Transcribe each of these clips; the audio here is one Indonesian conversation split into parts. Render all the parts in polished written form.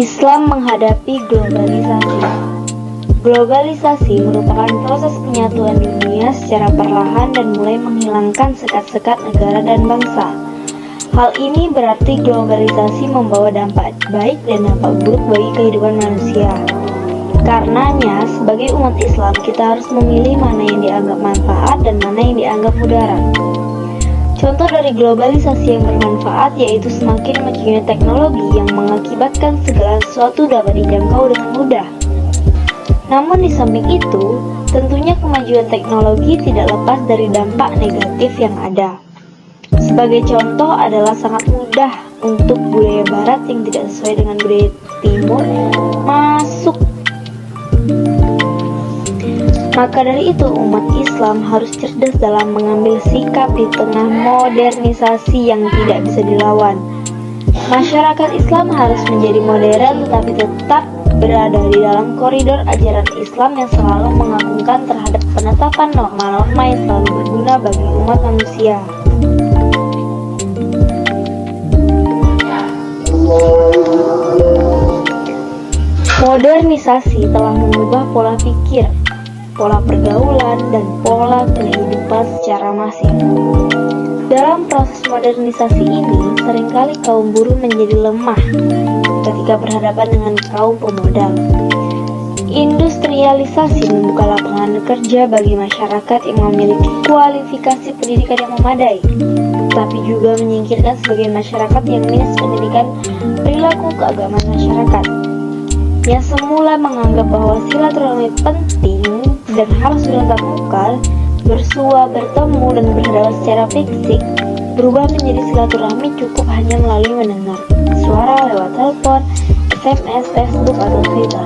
Islam menghadapi globalisasi. Globalisasi merupakan proses penyatuan dunia secara perlahan dan mulai menghilangkan sekat-sekat negara dan bangsa. Hal ini berarti globalisasi membawa dampak baik dan dampak buruk bagi kehidupan manusia. Karenanya, sebagai umat Islam, kita harus memilih mana yang dianggap manfaat dan mana yang dianggap mudarat. Contoh dari globalisasi yang bermanfaat yaitu semakin majunya teknologi yang mengakibatkan segala sesuatu dapat dijangkau dengan mudah. Namun di samping itu, tentunya kemajuan teknologi tidak lepas dari dampak negatif yang ada. Sebagai contoh adalah sangat mudah untuk budaya barat yang tidak sesuai dengan budaya timur masuk. Maka dari itu umat Islam harus cerdas dalam mengambil sikap di tengah modernisasi yang tidak bisa dilawan. Masyarakat Islam harus menjadi modern tetapi tetap berada di dalam koridor ajaran Islam yang selalu mengagungkan terhadap penetapan norma-norma yang selalu berguna bagi umat manusia. Modernisasi telah mengubah pola pikir, pola pergaulan, dan pola kehidupan secara masif. Dalam proses modernisasi ini, seringkali kaum buruh menjadi lemah ketika berhadapan dengan kaum pemodal. Industrialisasi membuka lapangan kerja bagi masyarakat yang memiliki kualifikasi pendidikan yang memadai, tapi juga menyingkirkan sebagian masyarakat yang minus pendidikan perilaku keagamaan masyarakat, yang semula menganggap bahwa silaturahmi penting dan harus bertatap muka, bersua, bertemu, dan berhadapan secara fisik, berubah menjadi silaturahmi cukup hanya melalui mendengar suara lewat telepon, SMS, Facebook, atau Twitter.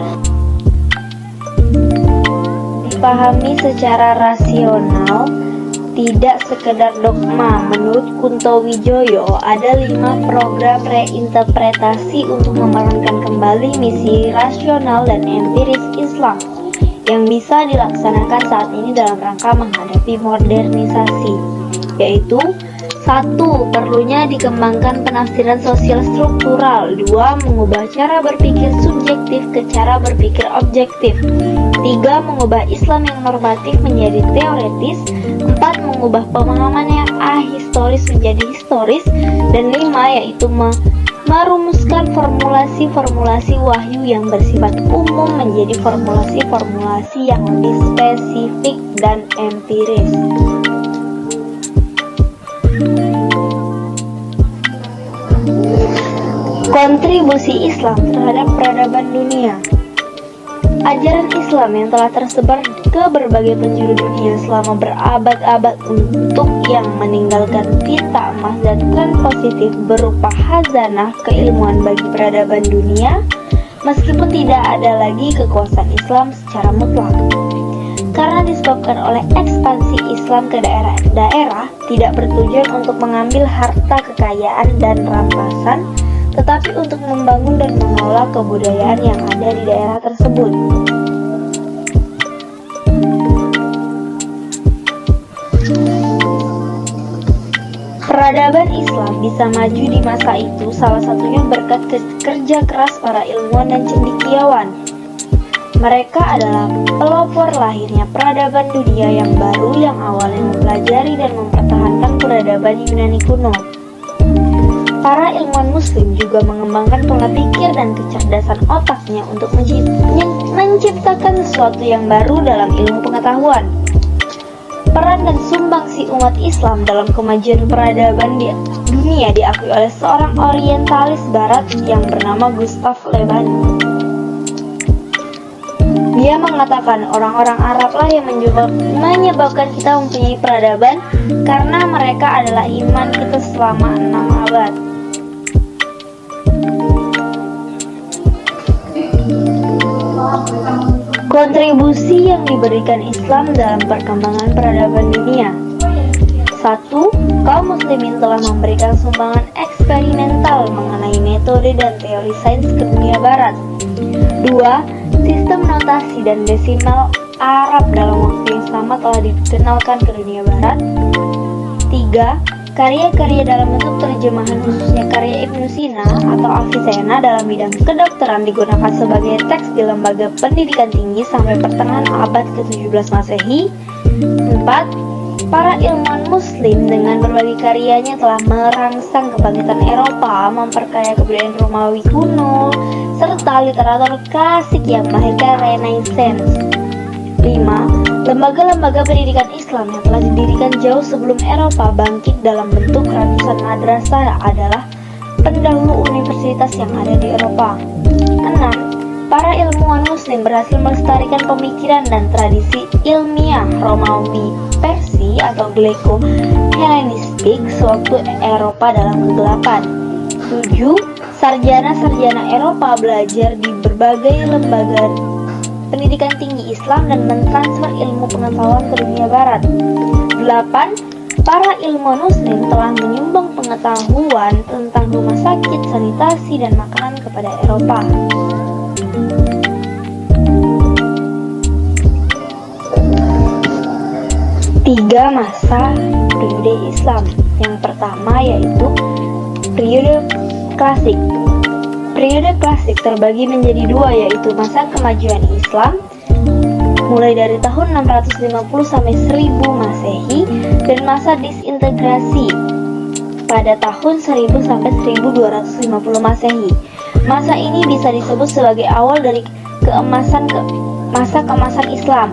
Dipahami secara rasional, tidak sekedar dogma. Menurut Kunto Wijoyo, ada 5 program reinterpretasi untuk memerankan kembali misi rasional dan empiris Islam yang bisa dilaksanakan saat ini dalam rangka menghadapi modernisasi, yaitu 1. Perlunya dikembangkan penafsiran sosial struktural. 2. Mengubah cara berpikir subjektif ke cara berpikir objektif. 3. Mengubah Islam yang normatif menjadi teoretis. 4. Mengubah pemahaman yang ahistoris menjadi historis. Dan 5. Yaitu merumuskan formulasi-formulasi wahyu yang bersifat umum menjadi formulasi-formulasi yang lebih spesifik dan empiris. Kontribusi Islam terhadap peradaban dunia. Ajaran Islam yang telah tersebar ke berbagai penjuru dunia selama berabad-abad untuk yang meninggalkan tinta emas dan tren positif berupa khazanah keilmuan bagi peradaban dunia, meskipun tidak ada lagi kekuasaan Islam secara mutlak. Karena disebabkan oleh ekspansi Islam ke daerah-daerah, tidak bertujuan untuk mengambil harta kekayaan dan rampasan, tetapi untuk membangun dan mengelola kebudayaan yang ada di daerah tersebut. Peradaban Islam bisa maju di masa itu salah satunya berkat kerja keras para ilmuwan dan cendekiawan. Mereka adalah pelopor lahirnya peradaban dunia yang baru yang awalnya mempelajari dan mempertahankan peradaban Yunani kuno. Para ilmuwan muslim juga mengembangkan pola pikir dan kecerdasan otaknya untuk menciptakan sesuatu yang baru dalam ilmu pengetahuan. Peran dan sumbangsi umat Islam dalam kemajuan peradaban di dunia diakui oleh seorang orientalis barat yang bernama Gustav Le Bon. Dia mengatakan orang-orang Arablah yang menyebabkan kita mempunyai peradaban karena mereka adalah iman kita selama 6 abad. Kontribusi yang diberikan Islam dalam perkembangan peradaban dunia. 1. Kaum muslimin telah memberikan sumbangan eksperimental mengenai metode dan teori sains ke dunia barat. 2. Sistem notasi dan desimal Arab dalam waktu yang sama telah dikenalkan ke dunia barat. 3. Karya-karya dalam bentuk terjemahan, khususnya karya Ibnu Sina atau Avicenna dalam bidang kedokteran, digunakan sebagai teks di lembaga pendidikan tinggi sampai pertengahan abad ke-17 Masehi. 4. Para ilmuwan muslim dengan berbagai karyanya telah merangsang kebangkitan Eropa, memperkaya kebudayaan Romawi kuno, serta literatur klasik yang melahirkan Renaissance. 5. Lembaga-lembaga pendidikan Islam yang telah didirikan jauh sebelum Eropa bangkit dalam bentuk ratusan madrasah adalah pendahulu universitas yang ada di Eropa. 6. Para ilmuwan muslim berhasil melestarikan pemikiran dan tradisi ilmiah Romawi Persia atau Greco-Hellenistik sewaktu Eropa dalam kegelapan. 7. Sarjana-sarjana Eropa belajar di berbagai lembaga pendidikan tinggi Islam dan mentransfer ilmu pengetahuan ke dunia barat. 8. Para ilmuwan muslim telah menyumbang pengetahuan tentang rumah sakit, sanitasi, dan makanan kepada Eropa. Tiga masa periode Islam. Yang pertama yaitu periode klasik. Periode klasik terbagi menjadi dua, yaitu masa kemajuan Islam mulai dari tahun 650 sampai 1000 Masehi dan masa disintegrasi pada tahun 1000 sampai 1250 Masehi. Masa ini bisa disebut sebagai awal dari masa keemasan Islam,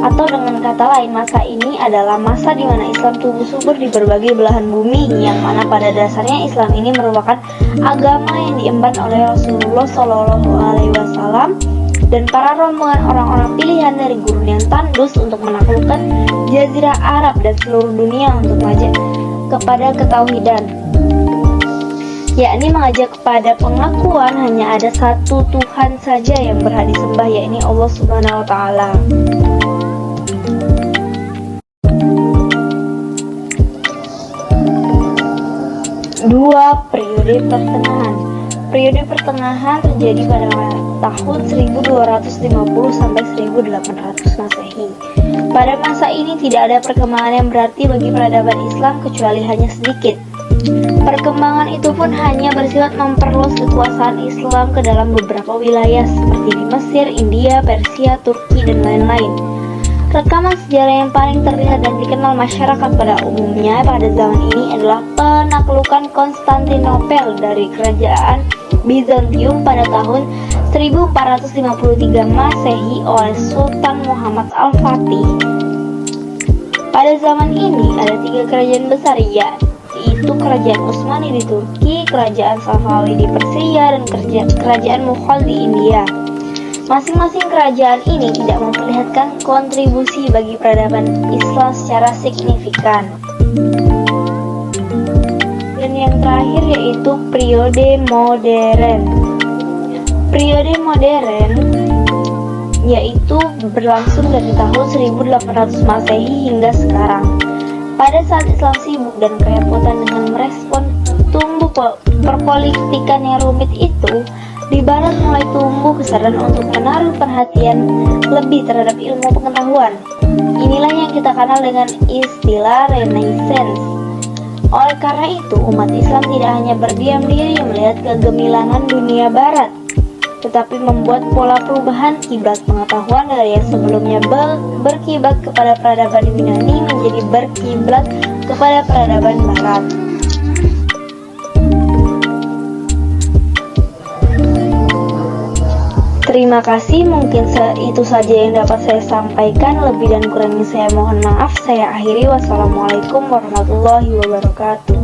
atau dengan kata lain, masa ini adalah masa di mana Islam tumbuh subur di berbagai belahan bumi, yang mana pada dasarnya Islam ini merupakan agama yang diemban oleh Rasulullah SAW dan para rombongan orang-orang pilihan dari gurun yang tandus untuk menaklukkan Jazirah Arab dan seluruh dunia untuk mengajak kepada ketauhidan, yakni mengajak kepada pengakuan hanya ada satu Tuhan saja yang berhak disembah, yakni Allah Subhanahu wa Ta'ala. Dua, periode pertengahan. Periode pertengahan terjadi pada tahun 1250 sampai 1800 Masehi. Pada masa ini tidak ada perkembangan yang berarti bagi peradaban Islam kecuali hanya sedikit. Perkembangan itu pun hanya bersifat memperluas kekuasaan Islam ke dalam beberapa wilayah seperti di Mesir, India, Persia, Turki, dan lain-lain. Rekaman sejarah yang paling terlihat dan dikenal masyarakat pada umumnya pada zaman ini adalah penaklukan Konstantinopel dari kerajaan Bizantium pada tahun 1453 Masehi oleh Sultan Muhammad Al-Fatih. Pada zaman ini ada 3 kerajaan besar, yaitu Kerajaan Utsmani di Turki, Kerajaan Safawi di Persia, dan Kerajaan Mughal di India. Masing-masing kerajaan ini tidak memperlihatkan kontribusi bagi peradaban Islam secara signifikan. Dan yang terakhir yaitu periode modern. Periode modern yaitu berlangsung dari tahun 1800 Masehi hingga sekarang. Pada saat Islam sibuk dan kerepotan dengan merespon tumbuh perpolitikan yang rumit itu, di barat mulai tumbuh kesadaran untuk menaruh perhatian lebih terhadap ilmu pengetahuan. Inilah yang kita kenal dengan istilah Renaissance. Oleh karena itu, umat Islam tidak hanya berdiam diri melihat kegemilangan dunia barat, tetapi membuat pola perubahan kiblat pengetahuan dari yang sebelumnya berkiblat kepada peradaban Yunani menjadi berkiblat kepada peradaban barat. Terima kasih, mungkin itu saja yang dapat saya sampaikan. Lebih dan kurangnya saya mohon maaf. Saya akhiri. Wassalamualaikum warahmatullahi wabarakatuh.